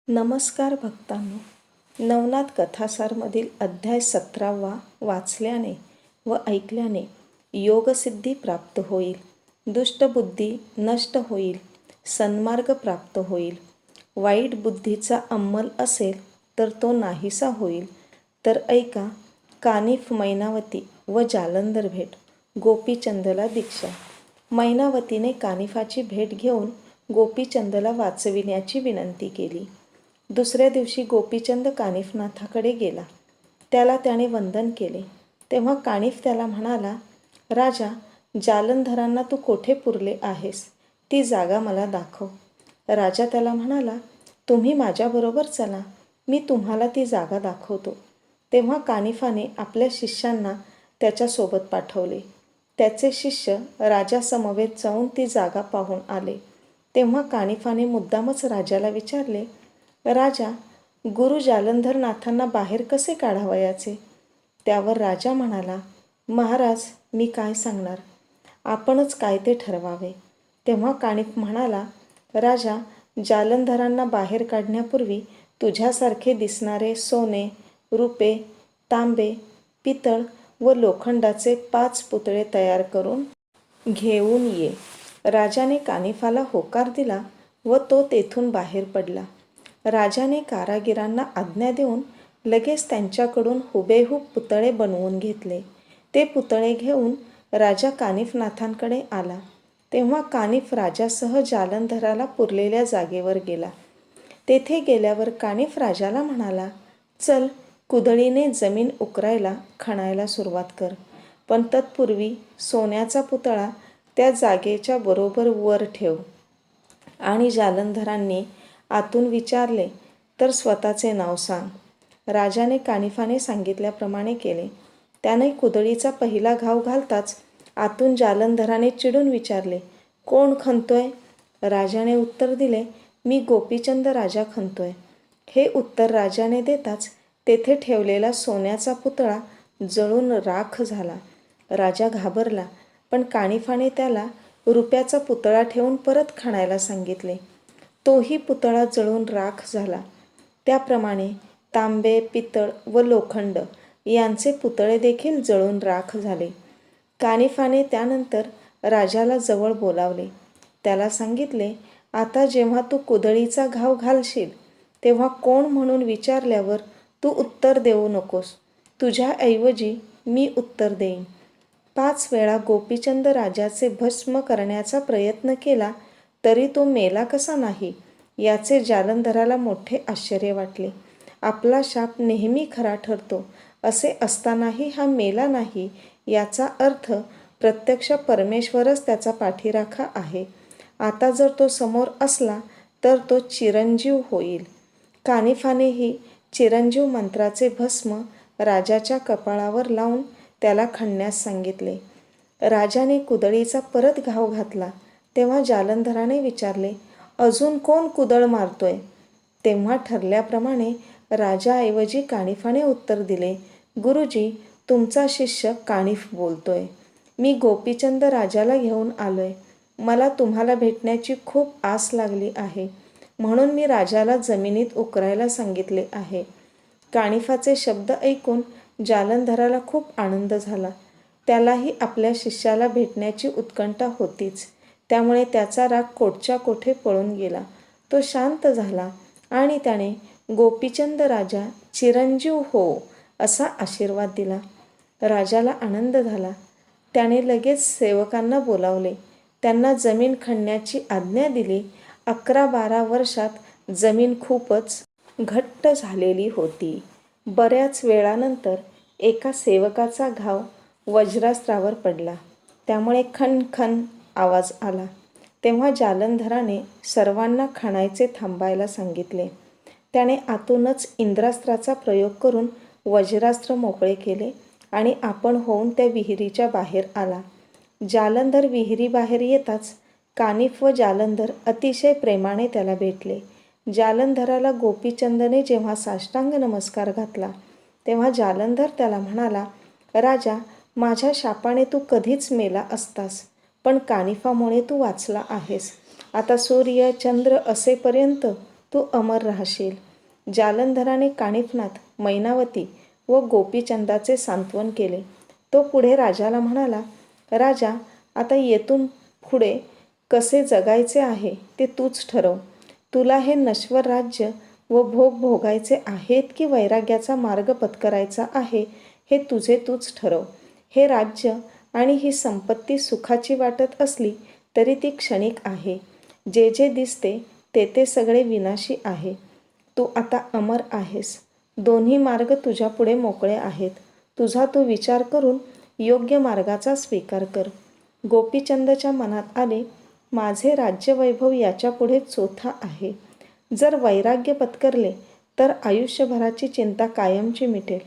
नमस्कार भक्तांनो. नवनाथ कथासारमधील अध्याय 17वा वाचल्याने व ऐकल्याने योगसिद्धी प्राप्त होईल, दुष्टबुद्धी नष्ट होईल, सन्मार्ग प्राप्त होईल. वाईट बुद्धीचा अंमल असेल तर तो नाहीसा होईल. तर ऐका, कानिफ मैनावती व जालंधर भेट. गोपीचंदला दीक्षा. मैनावतीने कानिफाची भेट घेऊन गोपीचंदला वाचविण्याची विनंती केली. दुसऱ्या दिवशी गोपीचंद कानिफनाथाकडे गेला. त्याला त्याने वंदन केले. तेव्हा कानिफ त्याला म्हणाला, राजा, जालंधरांना तू कोठे पुरले आहेस, ती जागा मला दाखव. राजा त्याला म्हणाला, तुम्ही माझ्याबरोबर चला, मी तुम्हाला ती जागा दाखवतो. तेव्हा कानिफाने आपल्या शिष्यांना त्याच्यासोबत पाठवले. त्याचे शिष्य राजासमवेत जाऊन ती जागा पाहून आले. तेव्हा कानिफाने मुद्दामच राजाला विचारले, राजा, गुरु जालंधरनाथांना बाहेर कसे काढावयाचे? त्यावर राजा म्हणाला, महाराज, मी काय सांगणार, आपणच काय ते ठरवावे. तेव्हा कानिफ म्हणाला, राजा, जालंधरांना बाहेर काढण्यापूर्वी तुझ्यासारखे दिसणारे सोने, रुपे, तांबे, पितळ व लोखंडाचे 5 पुतळे तयार करून घेऊन ये. राजाने कानिफाला होकार दिला व तो तेथून बाहेर पडला. राजाने कारागिरांना आज्ञा देऊन लगेच त्यांच्याकडून हुबेहूब पुतळे बनवून घेतले. ते पुतळे घेऊन राजा कानिफनाथांकडे आला. तेव्हा कानिफ राजासह जालंधराला पुरलेल्या जागेवर गेला. तेथे गेल्यावर कानिफ राजाला म्हणाला, चल, कुदळीने जमीन उकरायला खणायला सुरुवात कर, पण तत्पूर्वी सोन्याचा पुतळा त्या जागेच्या बरोबर वर ठेव. आणि जालंधरांनी आतून विचारले तर स्वतःचे नाव सांग. राजाने कानिफाने सांगितल्याप्रमाणे केले. त्याने कुदळीचा पहिला घाव घालताच आतून जालंधराने चिडून विचारले, कोण खणतोय? राजाने उत्तर दिले, मी गोपीचंद राजा खणतोय. हे उत्तर राजाने देताच तेथे ठेवलेला सोन्याचा पुतळा जळून राख झाला. राजा घाबरला, पण कानिफाने त्याला रुप्याचा पुतळा ठेवून परत खणायला सांगितले. तोही पुतळा जळून राख झाला. त्याप्रमाणे तांबे, पितळ व लोखंड यांचे पुतळे देखील जळून राख झाले. कानिफाने त्यानंतर राजाला जवळ बोलावले. त्याला सांगितले, आता जेव्हा तू कुदळीचा घाव घालशील तेव्हा कोण म्हणून विचारल्यावर तू उत्तर देऊ नकोस. तुझ्याऐवजी मी उत्तर देईन. 5 वेळा गोपीचंद राजाचे भस्म करण्याचा प्रयत्न केला तरी तो मेला कसा नाही, याचे जालंधराला मोठे आश्चर्य वाटले. आपला शाप नेहमी खरा ठरतो असे असतानाही हा मेला नाही, याचा अर्थ प्रत्यक्ष परमेश्वरच त्याचा पाठीराखा आहे. आता जर तो समोर असला तर तो चिरंजीव होईल. कानिफानेही चिरंजीव मंत्राचे भस्म राजाच्या कपाळावर लावून त्याला खणण्यास सांगितले. राजाने कुदळीचा परत घाव घातला. तेव्हा जालंधराने विचारले, अजून कोण कुदळ मारतोय? तेव्हा ठरल्याप्रमाणे राजाऐवजी कानिफाने उत्तर दिले, गुरुजी, तुमचा शिष्य कानिफ बोलतोय. मी गोपीचंद राजाला घेऊन आलोय. मला तुम्हाला भेटण्याची खूप आस लागली आहे, म्हणून मी राजाला जमिनीत उकरायला सांगितले आहे. कानिफाचे शब्द ऐकून जालंधराला खूप आनंद झाला. त्यालाही आपल्या शिष्याला भेटण्याची उत्कंठा होतीच. त्यामुळे त्याचा राग कोठच्या कोठे पळून गेला. तो शांत झाला आणि त्याने गोपीचंद राजा चिरंजीव हो असा आशीर्वाद दिला. राजाला आनंद झाला. त्याने लगेच सेवकांना बोलावले. त्यांना जमीन खणण्याची आज्ञा दिली. 11-12 वर्षात जमीन खूपच घट्ट झालेली होती. बऱ्याच वेळानंतर एका सेवकाचा घाव वज्रास्त्रावर पडला. त्यामुळे खण आवाज आला. तेव्हा जालंधराने सर्वांना खणायचे थांबायला सांगितले. त्याने आतूनच इंद्रास्त्राचा प्रयोग करून वज्रास्त्र मोकळे केले आणि आपण होऊन त्या विहिरीच्या बाहेर आला. जालंधर विहिरीबाहेर येताच कानिफ व जालंधर अतिशय प्रेमाने त्याला भेटले. जालंधराला गोपीचंदने जेव्हा साष्टांग नमस्कार घातला तेव्हा जालंधर त्याला म्हणाला, राजा, माझ्या शापाने तू कधीच मेला असतास, पण कानिफामुळे तू वाचला आहेस. आता सूर्य चंद्र असेपर्यंत तू अमर राहशील. जालंधराने कानिफनाथ, मैनावती व गोपीचंदाचे सांत्वन केले. तो पुढे राजाला म्हणाला, राजा, आता येथून पुढे कसे जगायचे आहे ते तूच ठरव. तुला हे नश्वर राज्य व भोग भोगायचे आहेत की वैराग्याचा मार्ग पत्करायचा आहे, हे तुझे तूच ठरव. हे राज्य आणि ही संपत्ती सुखाची वाटत असली तरी ती क्षणिक आहे. जे जे दिसते ते ते सगळे विनाशी आहे. तू आता अमर आहेस. दोन्ही मार्ग तुझ्यापुढे मोकळे आहेत. तुझा तू विचार करून योग्य मार्गाचा स्वीकार कर. गोपीचंदच्या मनात आले, माझे राज्यवैभव याच्यापुढे चोथा आहे. जर वैराग्य पत्करले तर आयुष्यभराची चिंता कायमची मिटेल.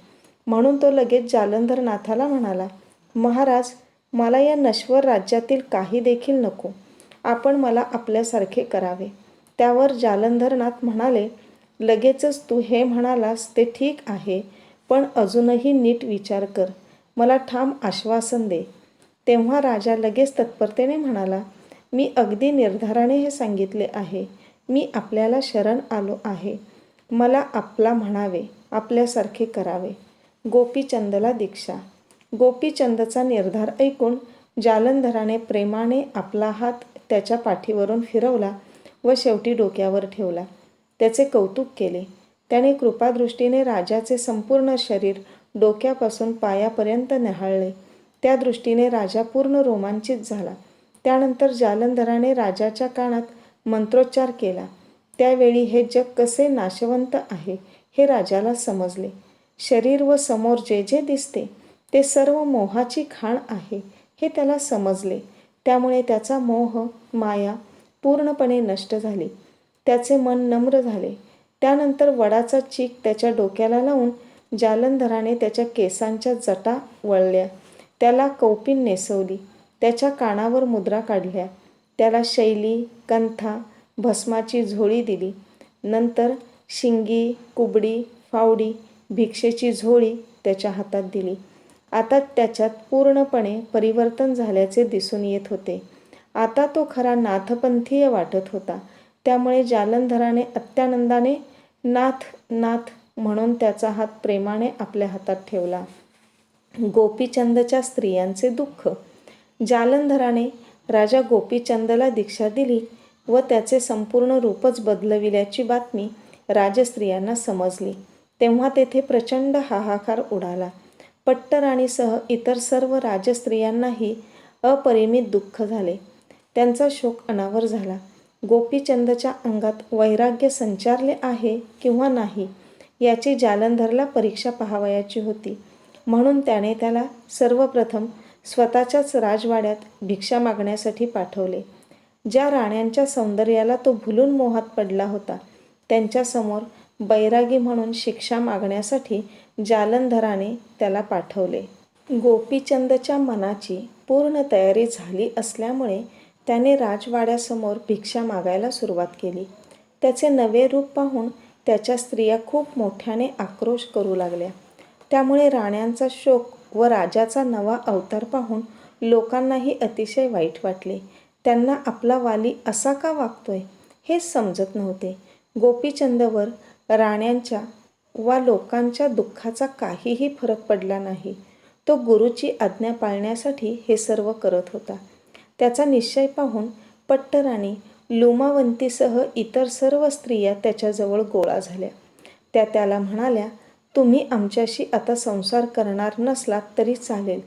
म्हणून तो लगेच जालंधरनाथाला म्हणाला, महाराज, मला या नश्वर राज्यातील काही देखील नको. आपण मला आपल्यासारखे करावे. त्यावर जालंधरनाथ म्हणाले, लगेचच तू हे म्हणालास ते ठीक आहे, पण अजूनही नीट विचार कर. मला ठाम आश्वासन दे. तेव्हा राजा लगेच तत्परतेने म्हणाला, मी अगदी निर्धाराने हे सांगितले आहे. मी आपल्याला शरण आलो आहे. मला आपला म्हणावे, आपल्यासारखे करावे. गोपीचंदला दीक्षा. गोपीचंदचा निर्धार ऐकून जालंधराने प्रेमाने आपला हात त्याच्या पाठीवरून फिरवला व शेवटी डोक्यावर ठेवला. त्याचे कौतुक केले. त्याने कृपादृष्टीने राजाचे संपूर्ण शरीर डोक्यापासून पायापर्यंत न्याहाळले. त्या दृष्टीने राजा पूर्ण रोमांचित झाला. त्यानंतर जालंधराने राजाच्या कानात मंत्रोच्चार केला. त्यावेळी हे जग कसे नाशवंत आहे हे राजाला समजले. शरीर व समोर जे जे दिसते ते सर्व मोहाची खाण आहे हे त्याला समजले. त्यामुळे त्याचा मोह, माया पूर्णपणे नष्ट झाली. त्याचे मन नम्र झाले. त्यानंतर वडाचा चीक त्याच्या डोक्याला लावून जालंधराने त्याच्या केसांच्या जटा वळल्या. त्याला कौपीन नेसवली. त्याच्या कानावर मुद्रा काढल्या. त्याला शैली, कंथा, भस्माची झोळी दिली. नंतर शिंगी, कुबडी, फावडी, भिक्षेची झोळी त्याच्या हातात दिली. आता त्याच्यात पूर्णपणे परिवर्तन झाल्याचे दिसून येत होते. आता तो खरा नाथपंथीय वाटत होता. त्यामुळे जालंधराने अत्यानंदाने नाथ नाथ म्हणून त्याचा हात प्रेमाने आपल्या हातात ठेवला. गोपीचंदच्या स्त्रियांचे दुःख. जालंधराने राजा गोपीचंदला दीक्षा दिली व त्याचे संपूर्ण रूपच बदलविल्याची बातमी राजस्त्रियांना समजली. तेव्हा तेथे प्रचंड हाहाकार उडाला. पट्टराणीसह इतर सर्व राजस्त्रियांनाही अपरिमित दुःख झाले. त्यांचा शोक अनावर झाला. गोपीचंदच्या अंगात वैराग्य संचारले आहे किंवा नाही याची जालंधरला परीक्षा पाहावयाची होती. म्हणून त्याने त्याला सर्वप्रथम स्वतःच्याच राजवाड्यात भिक्षा मागण्यासाठी पाठवले. ज्या राण्यांच्या सौंदर्याला तो भुलून मोहात पडला होता त्यांच्यासमोर बैरागी म्हणून शिक्षा मागण्यासाठी जालंधराने त्याला पाठवले. गोपीचंदच्या मनाची पूर्ण तयारी झाली असल्यामुळे त्याने राजवाड्यासमोर भिक्षा मागायला सुरुवात केली. त्याचे नवे रूप पाहून त्याच्या स्त्रिया खूप मोठ्याने आक्रोश करू लागल्या. त्यामुळे राण्यांचा शोक व राजाचा नवा अवतार पाहून लोकांनाही अतिशय वाईट वाटले. त्यांना आपला वाली असा का वागतोय हेच समजत नव्हते. गोपीचंदवर राण्यांच्या वा लोकांच्या दुःखाचा काहीही फरक पडला नाही. तो गुरुची आज्ञा पाळण्यासाठी हे सर्व करत होता. त्याचा निश्चय पाहून पट्टराणी लुमावंतीसह इतर सर्व स्त्रिया त्याच्याजवळ गोळा झाल्या. त्या त्याला म्हणाल्या, तुम्ही आमच्याशी आता संसार करणार नसलात तरी चालेल,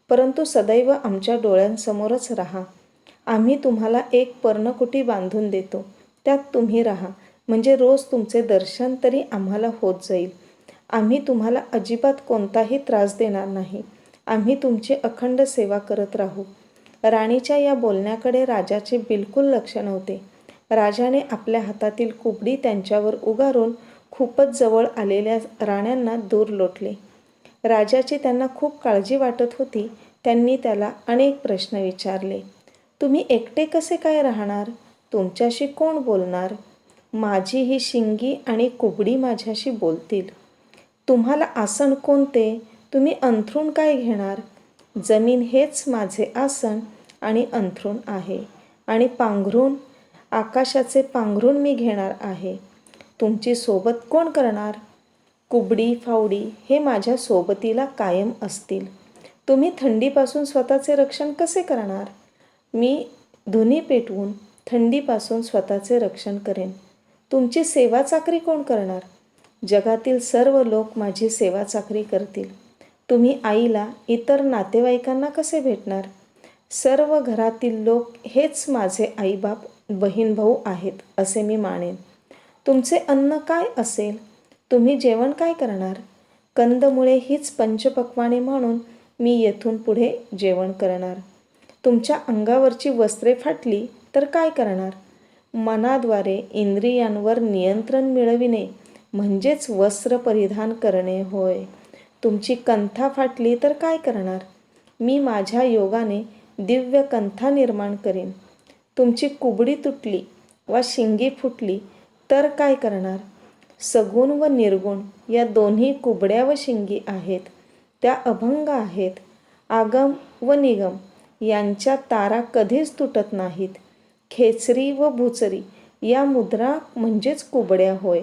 परंतु सदैव आमच्या डोळ्यांसमोरच राहा. आम्ही तुम्हाला एक पर्णकुटी बांधून देतो. त्यात तुम्ही राहा, म्हणजे रोज तुमचे दर्शन तरी आम्हाला होत जाईल. आम्ही तुम्हाला अजिबात कोणताही त्रास देणार नाही. आम्ही तुमची अखंड सेवा करत राहू. राणीच्या या बोलण्याकडे राजाचे बिलकुल लक्ष नव्हते. राजाने आपल्या हातातील कुबडी त्यांच्यावर उगारून खूपच जवळ आलेल्या राण्यांना दूर लोटले. राजाची त्यांना खूप काळजी वाटत होती. त्यांनी त्याला अनेक प्रश्न विचारले. तुम्ही एकटे कसे काय राहणार? तुमच्याशी कोण बोलणार? माझी ही शिंगी आणि कुबडी माझ्याशी बोलतील. तुम्हाला आसन कोणते? तुम्ही अंथरूण काय घेणार? जमीन हेच माझे आसन आणि अंथरूण आहे. आणि पांघरूण, आकाशाचे पांघरूण मी घेणार आहे. तुमची सोबत कोण करणार? कुबडी फावडी हे माझ्या सोबतीला कायम असतील. तुम्ही थंडीपासून स्वतःचे रक्षण कसे करणार? मी धुनी पेटवून थंडीपासून स्वतःचे रक्षण करेन. तुमची सेवा चाकरी कोण करणार? जगातील सर्व लोक माझी सेवा चाकरी करतील. तुम्ही आईला इतर नातेवाईकांना कसे भेटणार? सर्व घरातील लोक हेच माझे आईबाप बहीण भाऊ आहेत असे मी मानेन. तुमचे अन्न काय असेल? तुम्ही जेवण काय करणार? कंदमुळे हीच पंचपक्वाने म्हणून मी येथून पुढे जेवण करणार. तुमच्या अंगावरची वस्त्रे फाटली तर काय करणार? मनाद्वारे इंद्रियांवर नियंत्रण मिळविणे म्हणजेच वस्त्र परिधान करणे होय. तुमची कंथा फाटली तर काय करणार? मी माझ्या योगाने दिव्य कंथा निर्माण करीन. तुमची कुबडी तुटली वा शिंगी फुटली तर काय करणार? सगुण व निर्गुण या दोन्ही कुबड्या व शिंगी आहेत. त्या अभंग आहेत. आगम व निगम यांच्या तारा कधीच तुटत नाहीत. खेचरी व भुचरी या मुद्रा म्हणजेच कुबड्या होय.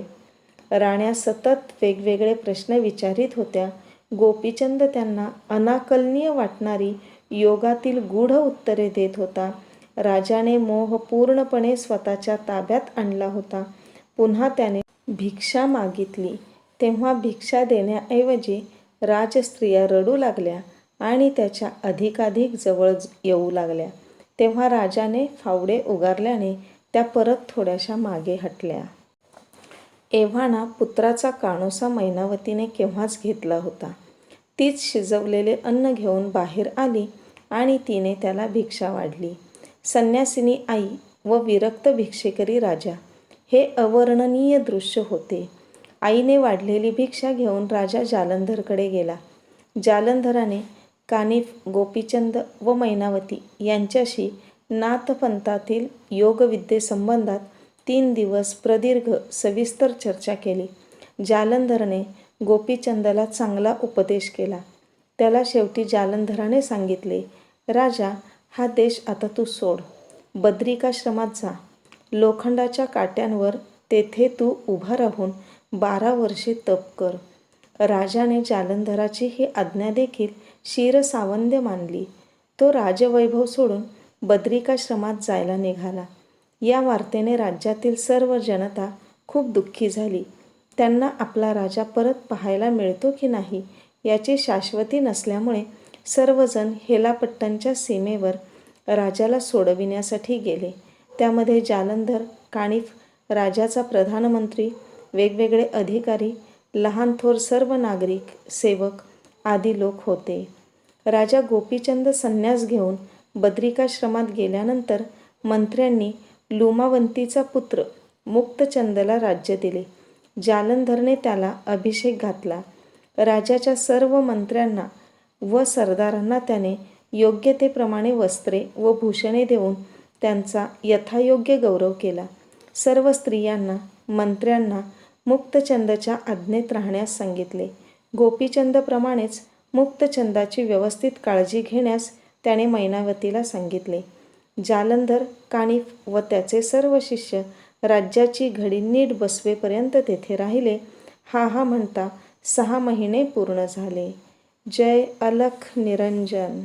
राण्या सतत वेगवेगळे प्रश्न विचारित होत्या. गोपीचंद त्यांना अनाकलनीय वाटणारी योगातील गूढ उत्तरे देत होता. राजाने मोह पूर्णपणे स्वतःच्या ताब्यात आणला होता. पुन्हा त्याने भिक्षा मागितली तेव्हा भिक्षा देण्याऐवजी राजस्त्रिया रडू लागल्या आणि त्याच्या अधिकाधिक जवळ येऊ लागल्या. तेव्हा राजाने फावडे उगारल्याने त्या परत थोड्याशा मागे हटल्या. एव्हाना पुत्राचा कानोसा मैनावतीने केव्हाच घेतला होता. तीच शिजवलेले अन्न घेऊन बाहेर आली आणि तिने त्याला भिक्षा वाढली. संन्यासिनी आई व विरक्त भिक्षेकरी राजा हे अवर्णनीय दृश्य होते. आईने वाढलेली भिक्षा घेऊन राजा जालंधरकडे गेला. जालंधराने कानिफ, गोपीचंद व मैनावती यांच्याशी नाथपंथातील योगविद्येसंबंधात 3 दिवस प्रदीर्घ सविस्तर चर्चा केली. जालंधरने गोपीचंदला चांगला उपदेश केला. त्याला शेवटी जालंधराने सांगितले, राजा, हा देश आता तू सोड. बद्रिकाश्रमात जा. लोखंडाच्या काट्यांवर तेथे तू उभा राहून 12 वर्षे तप कर. राजाने जालंधराची ही आज्ञा देखील शिरसावंद्य मानली. तो राजवैभव सोडून बद्रिकाश्रमात जायला निघाला. या वार्तेने राज्यातील सर्व जनता खूप दुःखी झाली. त्यांना आपला राजा परत पाहायला मिळतो की नाही याची शाश्वती नसल्यामुळे सर्वजण हेलापट्टणच्या सीमेवर राजाला सोडविण्यासाठी गेले. त्यामध्ये जालंधर, कानिफ, राजाचा प्रधानमंत्री, वेगवेगळे अधिकारी, लहान थोर सर्व नागरिक, सेवक आदी लोक होते. राजा गोपीचंद संन्यास घेऊन बद्रिकाश्रमात गेल्यानंतर मंत्र्यांनी लुमावंतीचा पुत्र मुक्तचंदला राज्य दिले. जालंधरने त्याला अभिषेक घातला. राजाच्या सर्व मंत्र्यांना व सरदारांना त्याने योग्यतेप्रमाणे वस्त्रे व भूषणे देऊन त्यांचा यथायोग्य गौरव केला. सर्व स्त्रियांना, मंत्र्यांना मुक्तचंदच्या आज्ञेत राहण्यास सांगितले. गोपीचंदप्रमाणेच मुक्तचंदाची व्यवस्थित काळजी घेण्यास त्याने मैनावतीला सांगितले. जालंधर, कानिफ व त्याचे सर्व शिष्य राज्याची घडी नीट बसवेपर्यंत तेथे राहिले. हा म्हणता 6 महिने पूर्ण झाले. जय अलख निरंजन.